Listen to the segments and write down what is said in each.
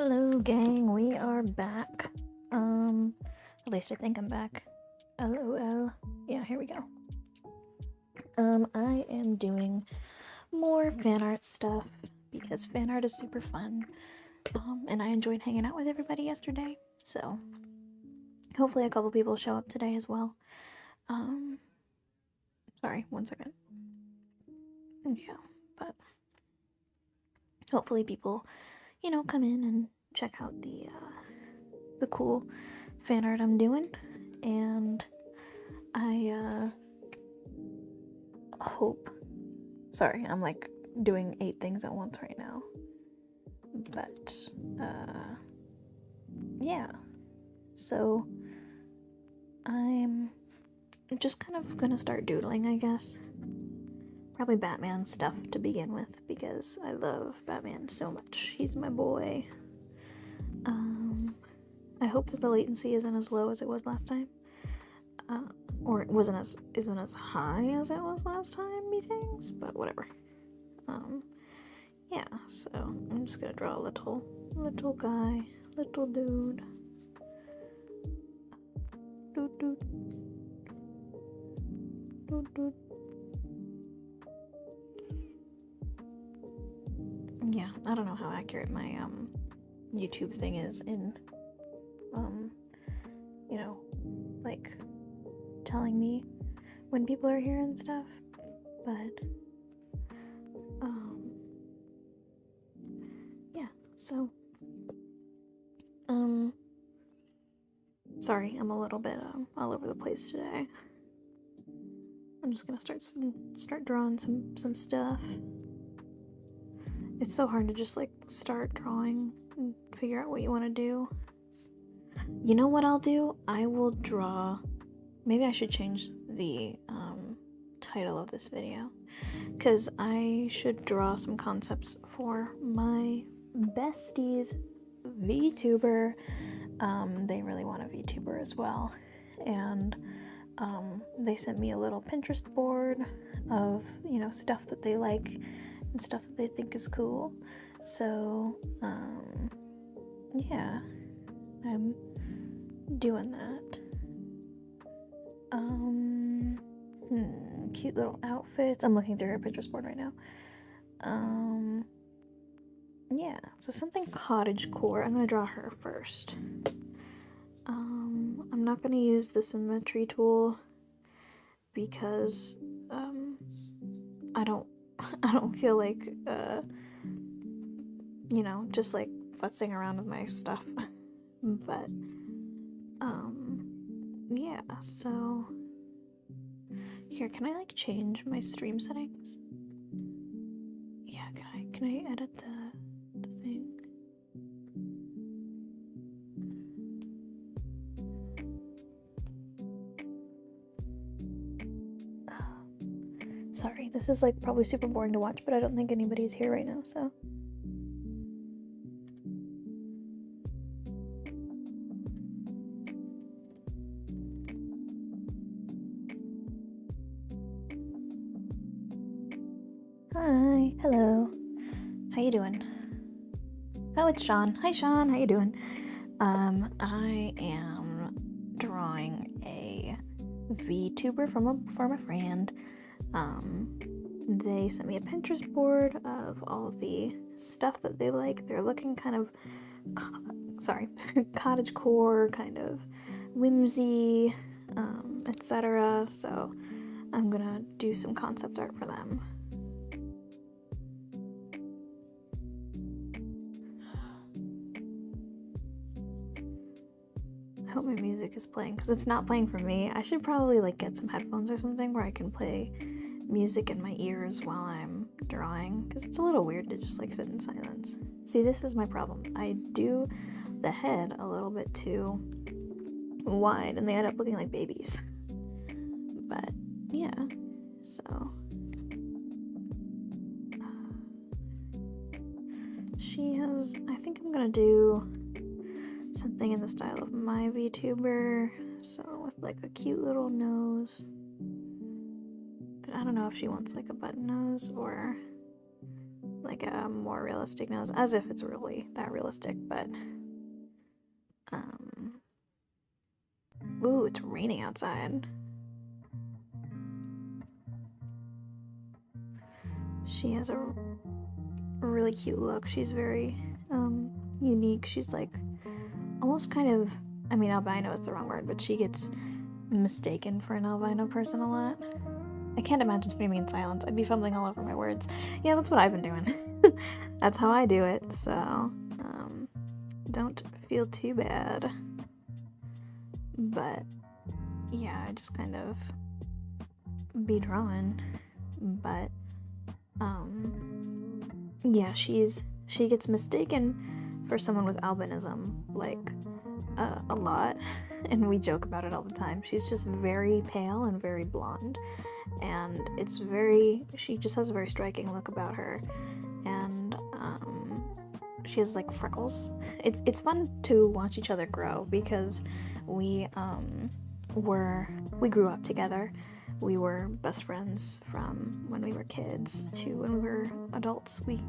Hello gang, we are back. At least I think I'm back. LOL. Yeah, here we go. I am doing more fan art stuff because fan art is super fun. And I enjoyed hanging out with everybody yesterday, so hopefully a couple people show up today as well. Sorry, one second. Yeah, but hopefully people, come in and check out the cool fan art I'm doing, and I hope. Sorry, I'm like doing 8 things at once right now. But yeah. So I'm just kind of gonna start doodling, I guess. Probably Batman stuff to begin with because I love Batman so much. He's my boy. I hope that the latency isn't as low as it was last time. Or it isn't as high as it was last time, methinks, but whatever. Yeah, so I'm just gonna draw a little guy, little dude. Doot doot. Doot doot. Yeah, I don't know how accurate my YouTube thing is in like telling me when people are here and stuff, but yeah, so sorry, I'm a little bit all over the place today. I'm just gonna start drawing some stuff. It's so hard to just like start drawing and figure out what you want to do. You know what I'll do? I will draw. Maybe I should change the title of this video, because I should draw some concepts for my besties vtuber. They really want a vtuber as well, and they sent me a little Pinterest board of stuff that they like and stuff that they think is cool. So yeah, I'm doing that. Cute little outfits. I'm looking through her Pinterest board right now. Yeah, so something cottagecore. I'm gonna draw her first. I'm not gonna use the symmetry tool because I don't feel like just like futzing around with my stuff. But yeah, so here, can I like change my stream settings? Yeah, can I edit the thing? Sorry, this is like probably super boring to watch, but I don't think anybody's here right now, so. Hi, hello. How you doing? Oh, it's Sean. Hi, Sean. How you doing? I am drawing a VTuber from a friend. They sent me a Pinterest board of all of the stuff that they like. They're looking kind of, cottagecore, kind of whimsy, etc. So I'm gonna do some concept art for them. I hope my music is playing, because it's not playing for me. I should probably like get some headphones or something where I can play music in my ears while I'm drawing, because it's a little weird to just like sit in silence. See, this is my problem. I do the head a little bit too wide and they end up looking like babies. But yeah, so she has, I think I'm gonna do something in the style of my VTuber, so with like a cute little nose. I don't know if she wants like a button nose or like a more realistic nose, as if it's really that realistic, but ooh, it's raining outside. She has a really cute look. She's very unique. She's like almost kind of, I mean, albino is the wrong word, but she gets mistaken for an albino person a lot. I can't imagine screaming in silence. I'd be fumbling all over my words. Yeah, that's what I've been doing. That's how I do it, so don't feel too bad. But yeah, I just kind of be drawing. But yeah, she gets mistaken for someone with albinism, like a lot, and we joke about it all the time. She's just very pale and very blonde, and she just has a very striking look about her, and she has like freckles. It's fun to watch each other grow because we grew up together. We were best friends from when we were kids to when we were adults. We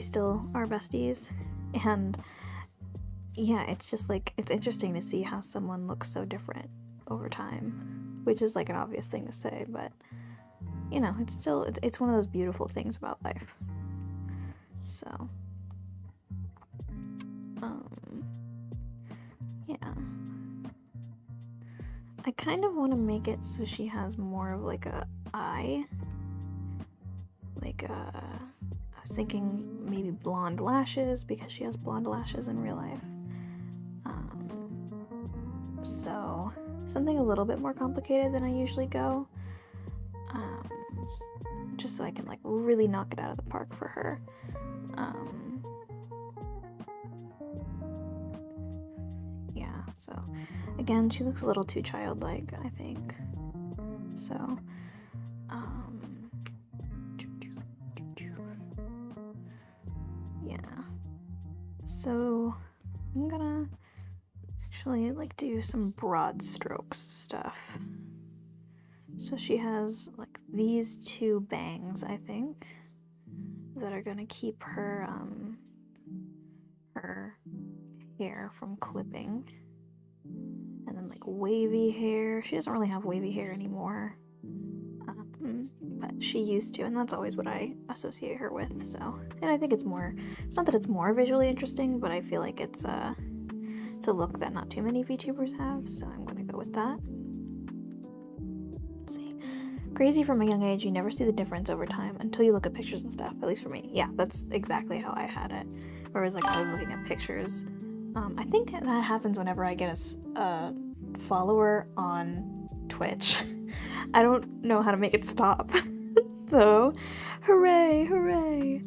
still are besties, and yeah, it's just like, it's interesting to see how someone looks so different over time, which is like an obvious thing to say, but it's one of those beautiful things about life. So yeah, I kind of want to make it so she has more of like a eye, like I was thinking maybe blonde lashes, because she has blonde lashes in real life. So something a little bit more complicated than I usually go, just so I can like really knock it out of the park for her. Yeah, so again, she looks a little too childlike, I think. So yeah, so I'm gonna actually like do some broad strokes stuff. So she has like these two bangs, I think, that are gonna keep her her hair from clipping, and then like wavy hair. She doesn't really have wavy hair anymore, but she used to, and that's always what I associate her with. So, and I think it's not that it's more visually interesting, but I feel like it's a look that not too many VTubers have, so I'm gonna go with that. Let's see. Crazy, from a young age, you never see the difference over time until you look at pictures and stuff, at least for me. Yeah, that's exactly how I had it. Whereas like I was looking at pictures. I think that happens whenever I get a follower on Twitch. I don't know how to make it stop. So, hooray.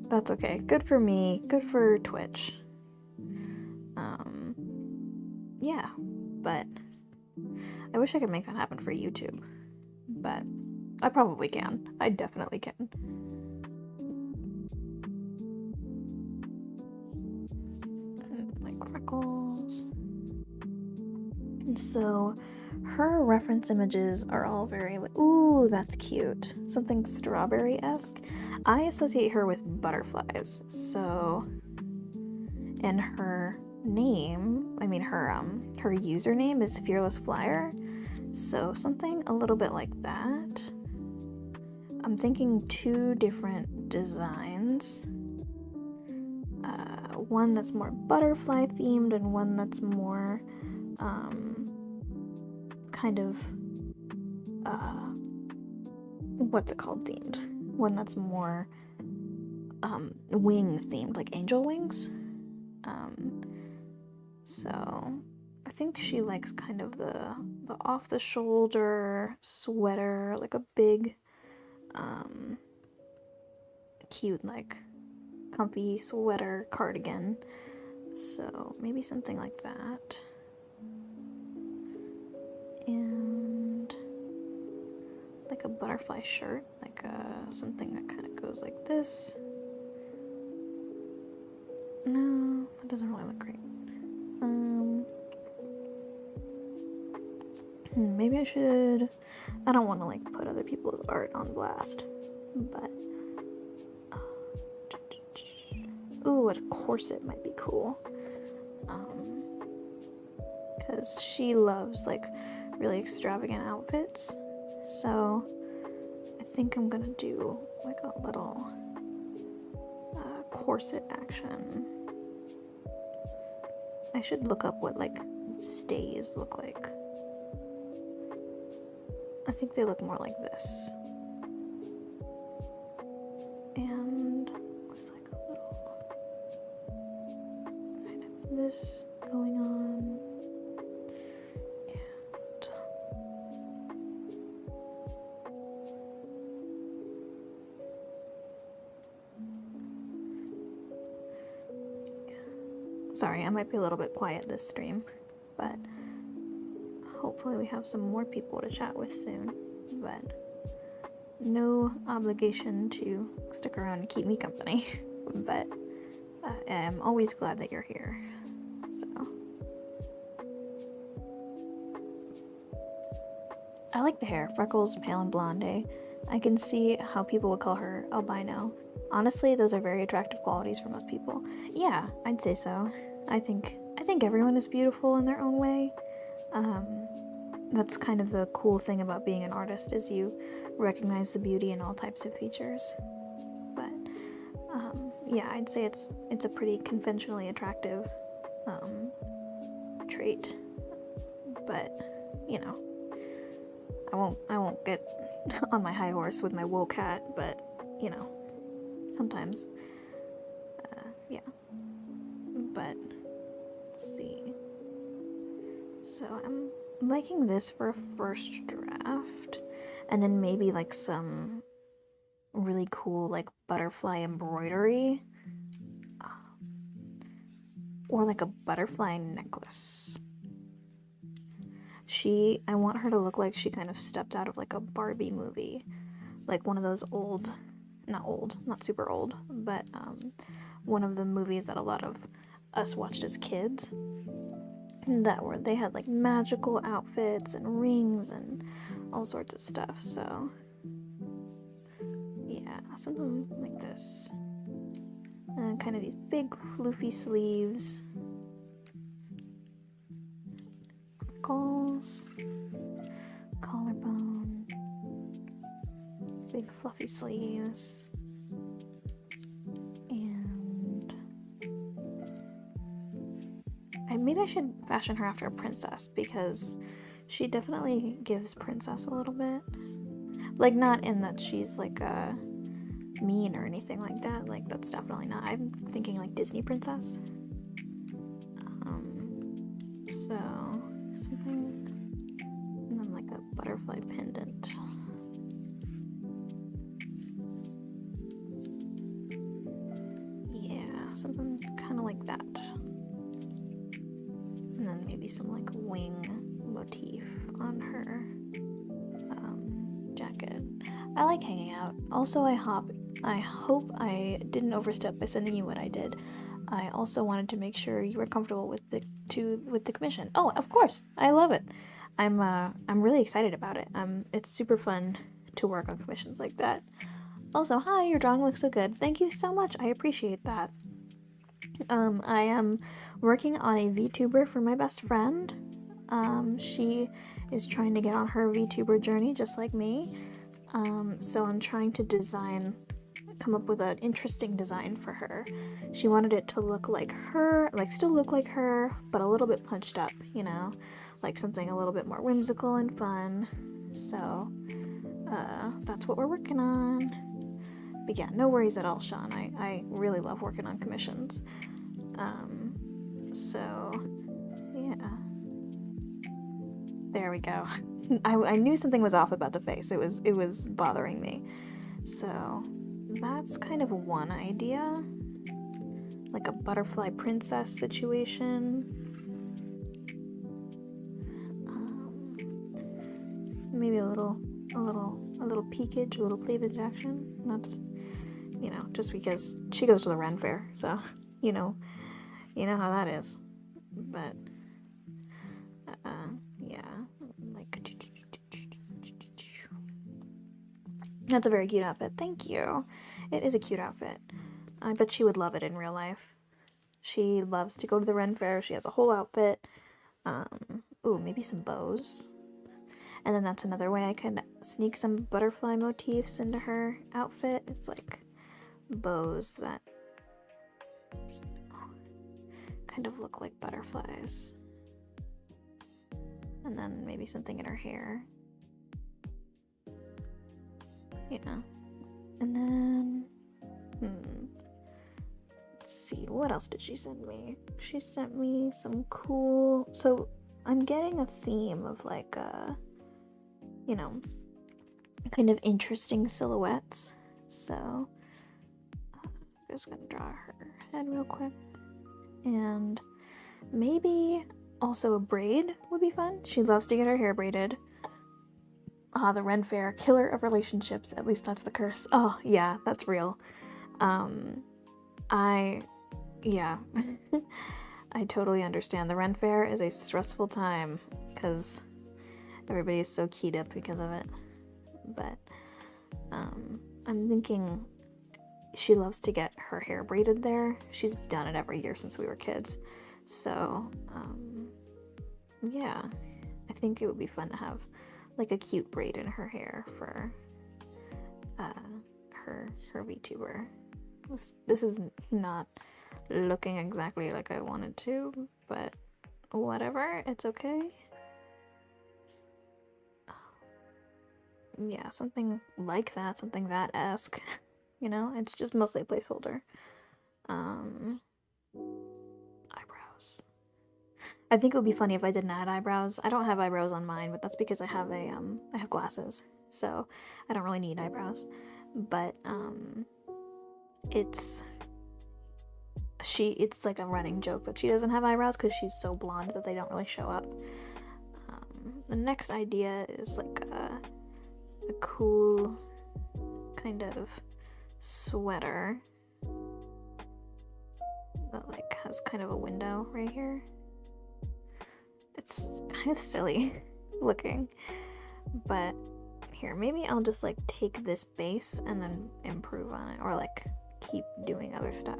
That's okay. Good for me. Good for Twitch. Yeah, but I wish I could make that happen for YouTube, but I probably can. I definitely can. Like freckles. And so her reference images are all very like, ooh, that's cute. Something strawberry-esque. I associate her with butterflies, so, and her name, her username is Fearless Flyer, so something a little bit like that. I'm thinking two different designs, one that's more butterfly themed and one that's more kind of what's it called themed, one that's more wing themed, like angel wings. So I think she likes kind of the off the shoulder sweater, like a big cute like comfy sweater cardigan. So maybe something like that. And like a butterfly shirt, like something that kind of goes like this. No, that doesn't really look great. Maybe I should, I don't want to like put other people's art on blast, but a corset might be cool. Because she loves like really extravagant outfits. So I think I'm gonna do like a little corset action. I should look up what like stays look like. I think they look more like this. And with like a little kind of this going on. And sorry, I might be a little bit quiet this stream, but hopefully we have some more people to chat with soon. But no obligation to stick around and keep me company, but I'm always glad that you're here. So I like the hair, freckles, pale and blonde. I can see how people would call her albino. Honestly, those are very attractive qualities for most people. Yeah, I'd say so. I think everyone is beautiful in their own way. That's kind of the cool thing about being an artist, is you recognize the beauty in all types of features. But yeah, I'd say it's a pretty conventionally attractive trait. But you know, I won't get on my high horse with my wool cat. But you know, sometimes, yeah. But let's see. So I'm liking this for a first draft, and then maybe like some really cool like butterfly embroidery, or like a butterfly necklace. I want her to look like she kind of stepped out of like a Barbie movie, like one of those not super old, but one of the movies that a lot of us watched as kids, they had like magical outfits and rings and all sorts of stuff. So yeah, something like this, and kind of these big floofy sleeves, freckles, collarbone, big fluffy sleeves, and maybe I should fashion her after a princess, because she definitely gives princess a little bit. Like, not in that she's like mean or anything like that. Like, that's definitely not. I'm thinking like Disney princess. So something, and then like a butterfly pendant. Yeah, something kind of like that. And then maybe some like wing motif on her jacket. I like hanging out. Also, I hope I didn't overstep by sending you what I did. I also wanted to make sure you were comfortable with the commission. Oh, of course, I love it. I'm really excited about it. It's super fun to work on commissions like that. Also, hi, your drawing looks so good. Thank you so much. I appreciate that. I am working on a VTuber for my best friend. She is trying to get on her VTuber journey just like me. So I'm trying to come up with an interesting design for her. She wanted it to look like her, like still look like her, but a little bit punched up, you know, like something a little bit more whimsical and fun. So that's what we're working on. But yeah, no worries at all, Sean. I really love working on commissions. So yeah, there we go. I knew something was off about the face. It was bothering me. So that's kind of one idea, like a butterfly princess situation. Maybe a little peekage, a little cleavage action. Not just, just because she goes to the Ren Fair, so you know how that is. But yeah, like that's a very cute outfit. Thank you. It is a cute outfit. I bet she would love it in real life. She loves to go to the Ren Fair. She has a whole outfit. Ooh, maybe some bows. And then that's another way I could sneak some butterfly motifs into her outfit. It's like bows that kind of look like butterflies. And then maybe something in her hair. Yeah. And then, let's see, what else did she send me? She sent me some cool, so I'm getting a theme of like, you know, kind of interesting silhouettes. So, I'm just gonna draw her head real quick. And maybe also a braid would be fun. She loves to get her hair braided. The Ren Fair, killer of relationships. At least that's the curse. Oh, yeah, that's real. Yeah. I totally understand. The Ren Fair is a stressful time because everybody is so keyed up because of it. But, I'm thinking she loves to get her hair braided there. She's done it every year since we were kids. So, yeah, I think it would be fun to have like a cute braid in her hair for her VTuber. This is not looking exactly like I wanted to, but whatever, it's okay. Yeah, something like that, something that-esque. You know, it's just mostly a placeholder. Eyebrows. I think it would be funny if I didn't add eyebrows. I don't have eyebrows on mine, but that's because I have I have glasses, so I don't really need eyebrows. But it's like a running joke that she doesn't have eyebrows because she's so blonde that they don't really show up. The next idea is like a cool kind of sweater that like has kind of a window right here. It's kind of silly looking, but here, maybe I'll just like take this base and then improve on it, or like keep doing other stuff.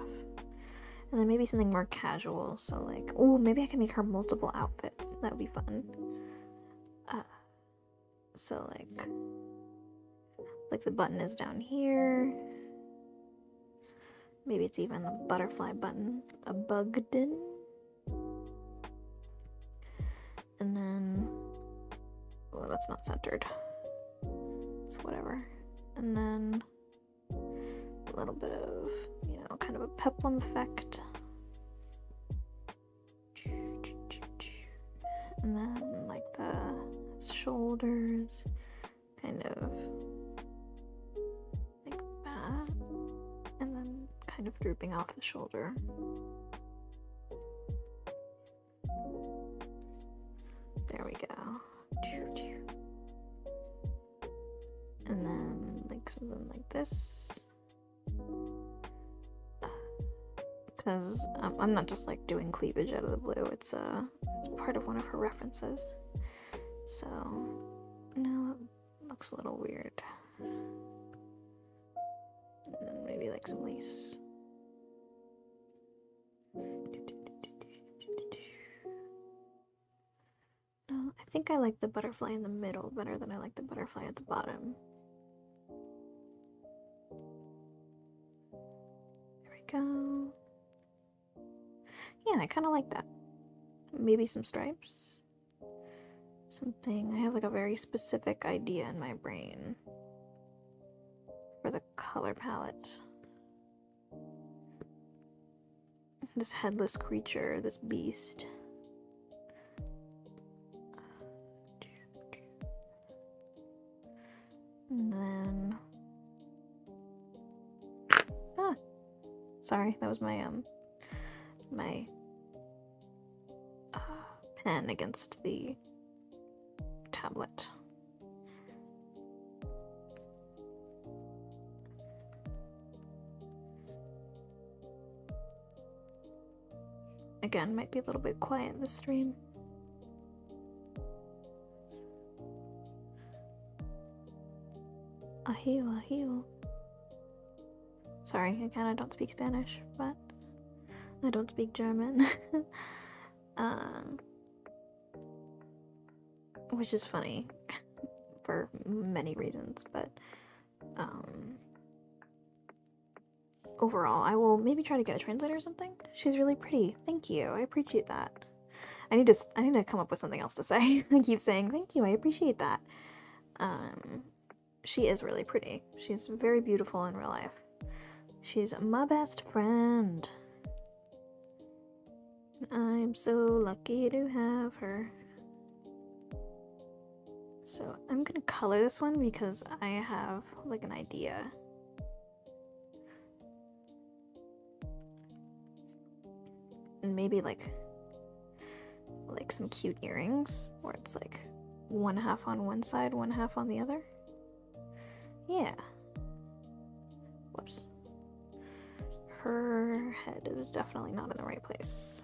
And then maybe something more casual, so like, oh, maybe I can make her multiple outfits. That would be fun. So like the button is down here. Maybe it's even a butterfly button, a bugden. And then, oh, that's not centered. It's whatever. And then a little bit of, you know, kind of a peplum effect. And then like the shoulders, kind of like that. And then kind of drooping off the shoulder. There we go. And then like something like this. Because I'm not just like doing cleavage out of the blue. It's part of one of her references. So no, it looks a little weird. And then maybe like some lace. I think I like the butterfly in the middle better than I like the butterfly at the bottom. There we go. Yeah, I kind of like that. Maybe some stripes. Something. I have like a very specific idea in my brain for the color palette. This headless creature, this beast. And then, sorry, that was my my pen against the tablet. Again, might be a little bit quiet in the stream. Ahiu, ahiu. Sorry, again, I don't speak Spanish, but I don't speak German. Which is funny for many reasons, but overall, I will maybe try to get a translator or something. She's really pretty. Thank you. I appreciate that. I need to come up with something else to say. I keep saying thank you. I appreciate that. She is really pretty. She's very beautiful in real life. She's my best friend. I'm so lucky to have her. So I'm gonna color this one because I have like an idea. And maybe like some cute earrings where it's like one half on one side, one half on the other. Yeah. Whoops. Her head is definitely not in the right place.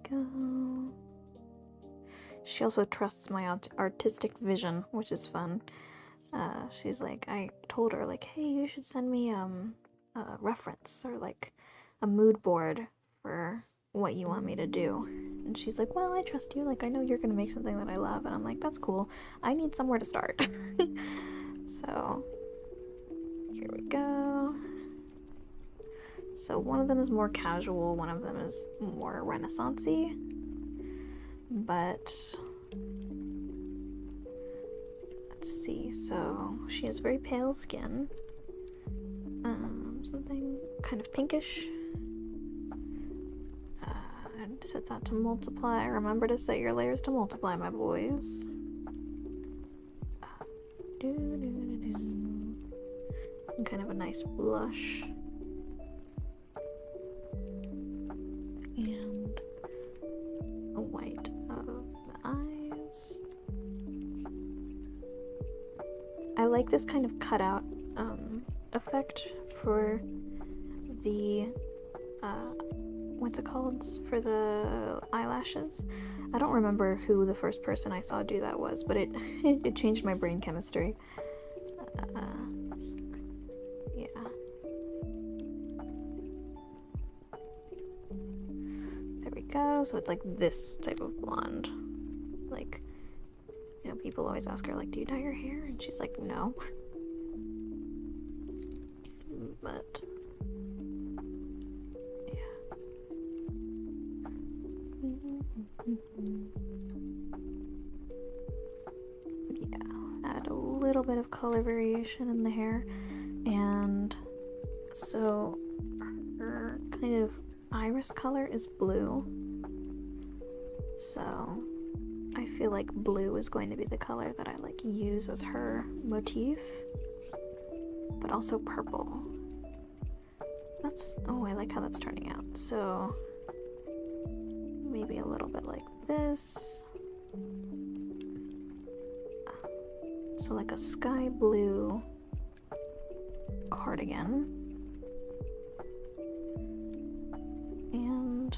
There we go. She also trusts my artistic vision, which is fun. She's like, I told her like, hey, you should send me a reference or like a mood board for what you want me to do. And she's like, well, I trust you. Like, I know you're gonna make something that I love. And I'm like, that's cool. I need somewhere to start. So here we go. So one of them is more casual, one of them is more Renaissance-y. But let's see. So she has very pale skin. Something kind of pinkish. And set that to multiply. Remember to set your layers to multiply, my boys. And kind of a nice blush. And a white of the eyes. I like this kind of cutout effect for the what's it called, for the eyelashes. I don't remember who the first person I saw do that was, but it it changed my brain chemistry. Yeah. There we go. So it's like this type of blonde. Like, you know, people always ask her like, do you dye your hair? And she's like, no. But yeah, add a little bit of color variation in the hair. And so her kind of iris color is blue. So I feel like blue is going to be the color that I like use as her motif. But also purple. Oh, I like how that's turning out. So maybe a little bit like this. So like a sky blue cardigan. And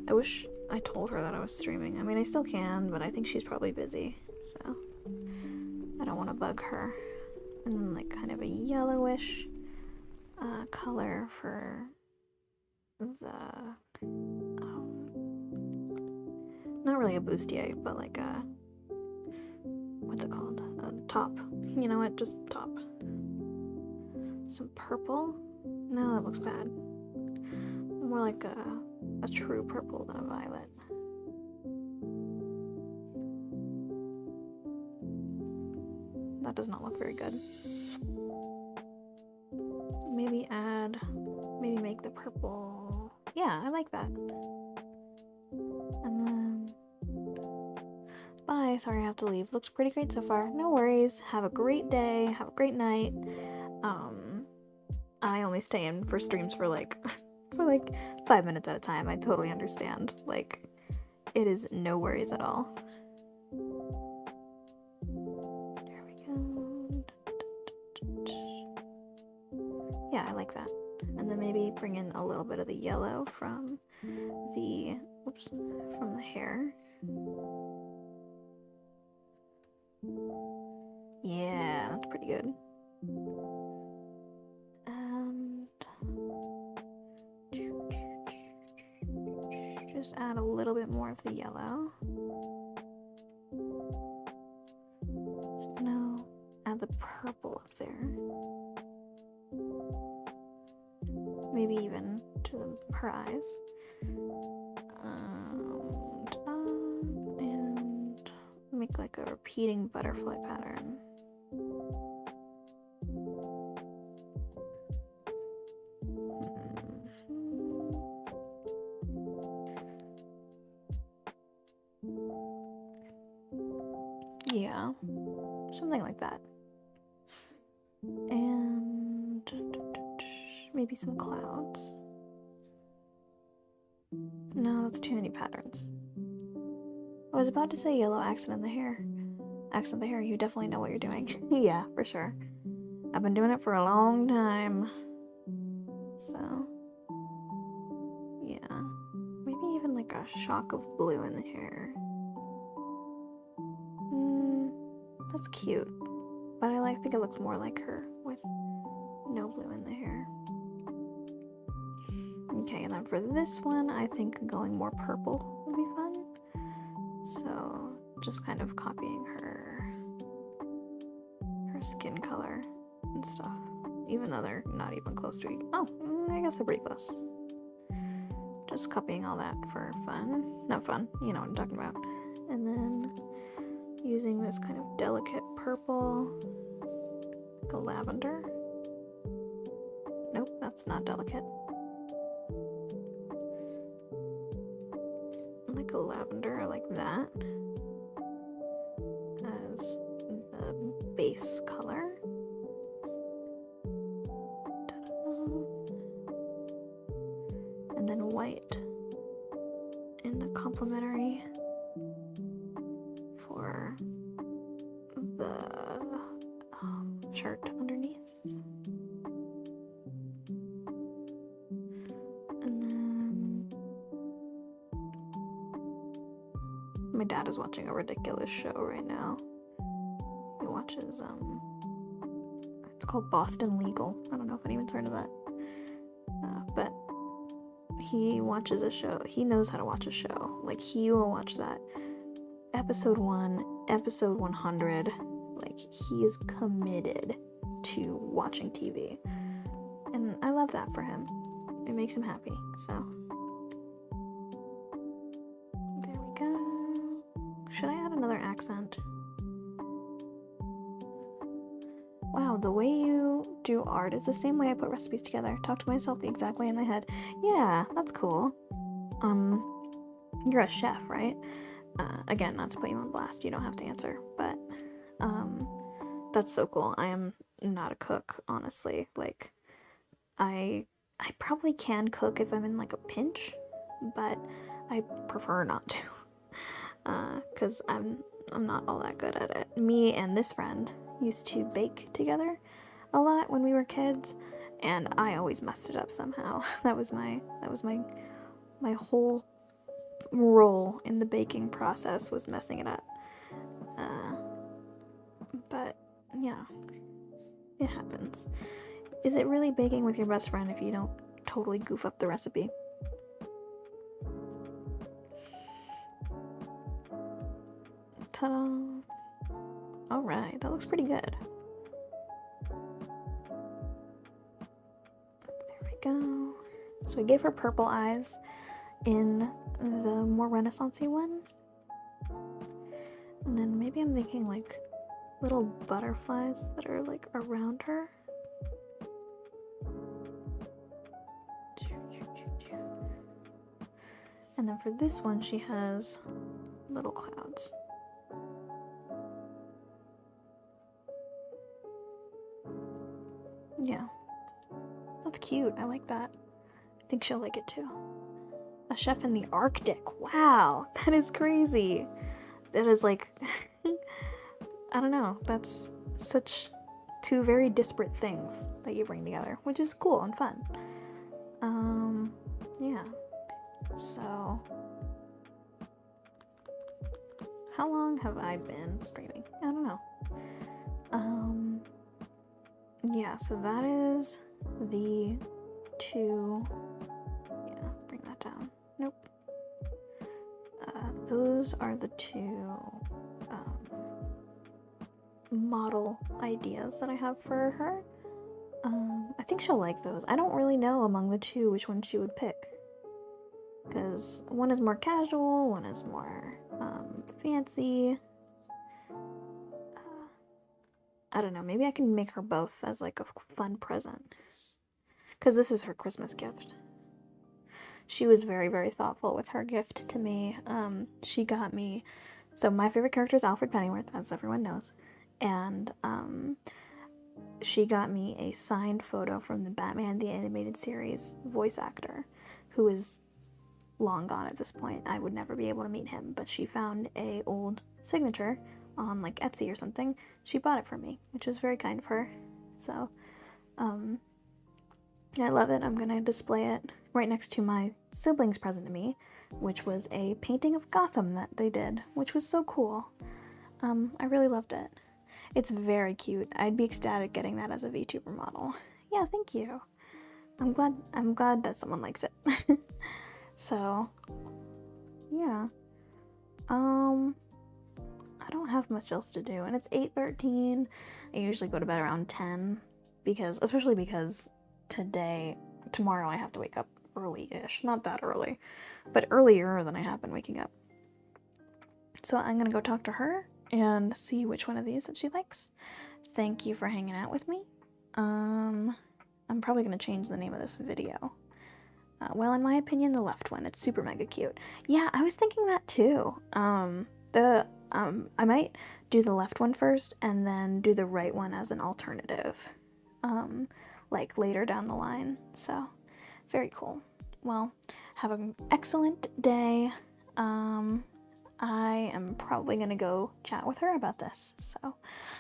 I wish I told her that I was streaming. I mean, I still can, but I think she's probably busy, so I don't want to bug her. And then like kind of a yellowish color for the not really a bustier, but like a, what's it called, a top. You know what, just top. Some purple. No, that looks bad. More like a true purple than a violet. That does not look very good. Maybe make the purple. Yeah, I like that. And then, bye, sorry I have to leave. Looks pretty great so far. No worries. Have a great day. Have a great night. I only stay in for streams for like 5 minutes at a time. I totally understand. Like, it is no worries at all. There we go. Yeah, I like that. And then maybe bring in a little bit of the yellow from the hair. Yeah, that's pretty good. And just add a little bit more of the yellow. No, add the purple up there. Maybe even to her eyes. And make like a repeating butterfly pattern. Yeah, something like that. And maybe some clouds. No, that's too many patterns. I was about to say yellow accent in the hair. Accent the hair, you definitely know what you're doing. Yeah, for sure. I've been doing it for a long time. So, yeah. Maybe even like a shock of blue in the hair. That's cute. But I think it looks more like her with no blue in the hair. Okay, and then for this one, I think going more purple would be fun. So, just kind of copying her skin color and stuff. Even though they're not even close to each other. Oh, I guess they're pretty close. Just copying all that for fun. Not fun, you know what I'm talking about. And then using this kind of delicate purple, like a lavender. Nope, that's not delicate. Like a lavender, like that, as the base color. And then white in the complementary for the shirt underneath. And then my dad is watching a ridiculous show right now. He watches it's called Boston Legal. I don't know if anyone's heard of that. But he watches a show. He knows how to watch a show. Like, he will watch that episode 1, episode 100. Like, he is committed to watching TV. And I love that for him. It makes him happy. So, there we go. Should I add another accent? Wow, the way you do art is the same way I put recipes together. Talk to myself the exact way in my head. Yeah, that's cool. You're a chef, right? Again, not to put you on blast, you don't have to answer, but that's so cool. I am not a cook, honestly. Like, I probably can cook if I'm in like a pinch, but I prefer not to. 'Cause I'm not all that good at it. Me and this friend used to bake together a lot when we were kids, and I always messed it up somehow. That was my whole role in the baking process, was messing it up. But yeah, it happens. Is it really baking with your best friend if you don't totally goof up the recipe? Ta-da! Alright, that looks pretty good. There we go. So we gave her purple eyes in the more Renaissance-y one. And then maybe I'm thinking like little butterflies that are like around her. And then for this one, she has little clouds. Yeah, that's cute. I like that. I think she'll like it too. A chef in the Arctic. Wow, that is crazy. That is like, I don't know. That's such two very disparate things that you bring together, which is cool and fun. Yeah. So, how long have I been streaming? I don't know. yeah, so that is the two. Yeah, bring that down. Nope. Those are the two model ideas that I have for her. I think she'll like those. I don't really know among the two which one she would pick, because one is more casual, one is more fancy. I don't know, maybe I can make her both as like a fun present, because this is her Christmas gift. She was very, very thoughtful with her gift to me. She got me, so my favorite character is Alfred Pennyworth, as everyone knows, and she got me a signed photo from the Batman the Animated Series voice actor, who is long gone at this point. I would never be able to meet him, but she found a old signature on like Etsy or something. She bought it for me, which was very kind of her. So I love it. I'm gonna display it right next to my siblings' present to me, which was a painting of Gotham that they did, which was so cool. I really loved it. It's very cute. I'd be ecstatic getting that as a VTuber model. Yeah, thank you. I'm glad that someone likes it. So, yeah. I don't have much else to do, and it's 8:13. I usually go to bed around 10, especially because tomorrow I have to wake up early-ish. Not that early, but earlier than I have been waking up. So I'm gonna go talk to her and see which one of these that she likes. Thank you for hanging out with me. I'm probably gonna change the name of this video. Well, in my opinion, the left one. It's super mega cute. Yeah, I was thinking that too. I might do the left one first and then do the right one as an alternative, like later down the line. So, very cool. Well, have an excellent day. I am probably gonna go chat with her about this. So,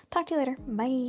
talk to you later. Bye.